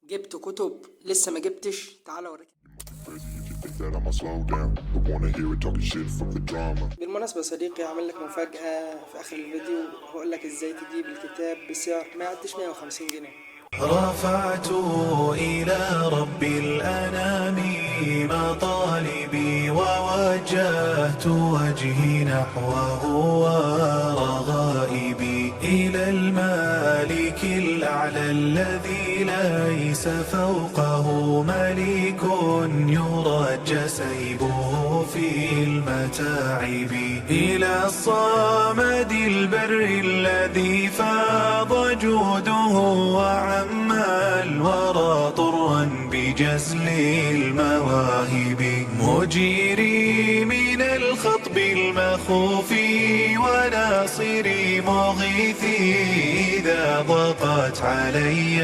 جبت كتب لسه ما جبتش؟ تعالى اوريك. Crazy if you think that I'ma slow down. But wanna hear it talking shit from the drama. بالمناسبة يا صديقي هعمل لك مفاجأة في آخر الفيديو، هقول لك ازاي تجيب الكتاب بسعر ما يعديش 150 جنيه. رفعت إلى رب الأنام مطالبي ووجهت وجهي نحوه ورغائبي إلى المالك الأعلى الذي ليس فوقه ملك يرجى سيبه في المتاعب إلى الصمد البر الذي فاض جوده وعم الورى طرا بجزل المواهب مجيري من الخطب المخوف وناصري مغيثي إذا ضاقت علي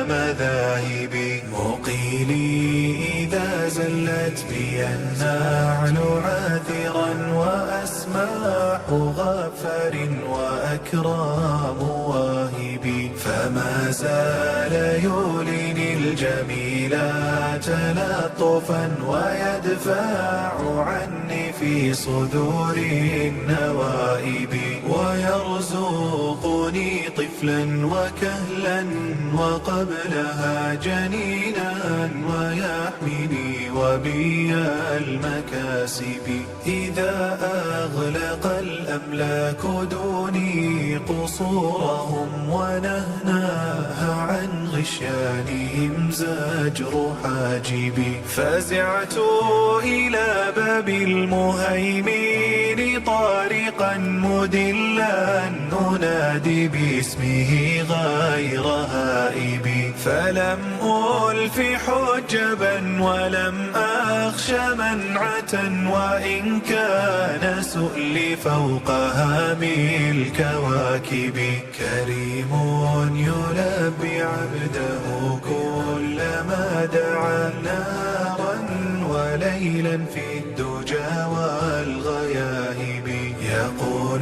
مذاهبي مقيلي إذا زلت بي النعل عاثرا وأسماح غفر وأكرام واهبي فما زال يوليني الجميلات تلطفا ويدفع عني في صدور النوائب ويرزقني طفلا وكهلا وقبلها جنينا ويحميني وبي المكاسب إذا أغلق الأملاك دوني قصورهم ونهناها عن غشيانهم زجر حاجبي فزعت إلى باب المهيمن طارقا مدلا أنادي باسمه غير هائبي فلم ألف حجبا ولم أخش منعة وإن كان سؤلي فوق هامي الكواكب كريم يلبي عبده كلما دعا نارا وليلا في الدجى والغياهب يقول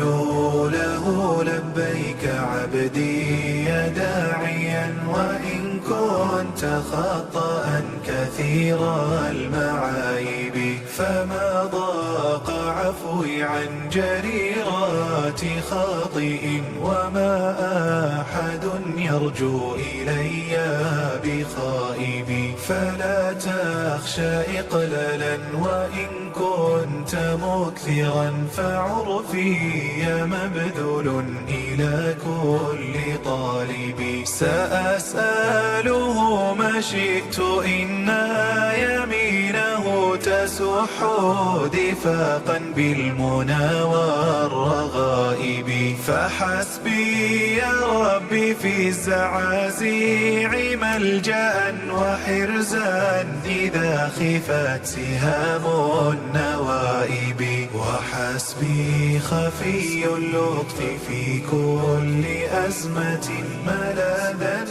له لبيك عبدي يا داعيا وإن كنت خطأ كثير المعايب فما ضاق عفوي عن جريرات خاطئ وما أحد يرجو إلي بخائب فلا تخشى إقلالا وإن كنت مكثرا فعرفي مبذول إلى كل طالب سأسأله ما شئت إن يمينه تسح دفاقا بالمنى والرغائب فحسبي يا ربي في الزعازيع ملجأ وحرزا إذا خفت سهام النوائب وحسبي خفي اللطف في كل أزمة ملاذا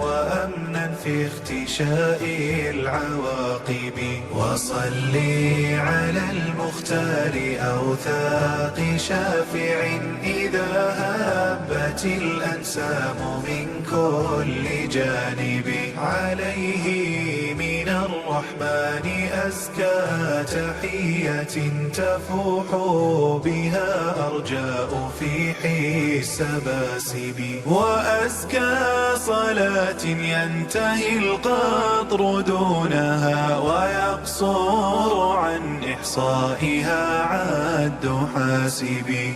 وأمنا في اختشاء العواقب وصلي على المختار أوثاق شافع إذا هبت الأنسام من كل جانب عليه من الرحمن أزكى تحية تفوح بها أرجاء في حس باسب وأزكى صلاة ينتهي القطر دونها ويقصر عن إحصائها عد حاسب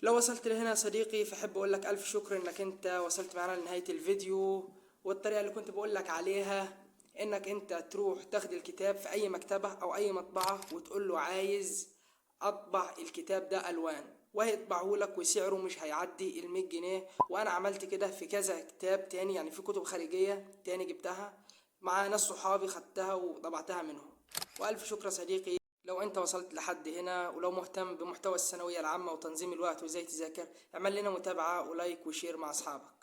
لو وصلت لهنا يا صديقي فأحب أقول لك ألف شكر إنك أنت وصلت معنا لنهاية الفيديو. والطريقة اللي كنت بقول لك عليها إنك أنت تروح تاخد الكتاب في أي مكتبة أو أي مطبعة وتقول له عايز اطبع الكتاب ده الوان وهيطبعه لك، وسعره مش هيعدي ال100 جنيه. وانا عملت كده في كذا كتاب تاني، يعني في كتب خارجية تاني جبتها مع ناس صحابي، خدتها وطبعتها منهم. والف شكر يا صديقي. لو انت وصلت لحد هنا ولو مهتم بمحتوى الثانوية العامة وتنظيم الوقت وازاي تذاكر، اعمل لنا متابعة ولايك وشير مع اصحابك.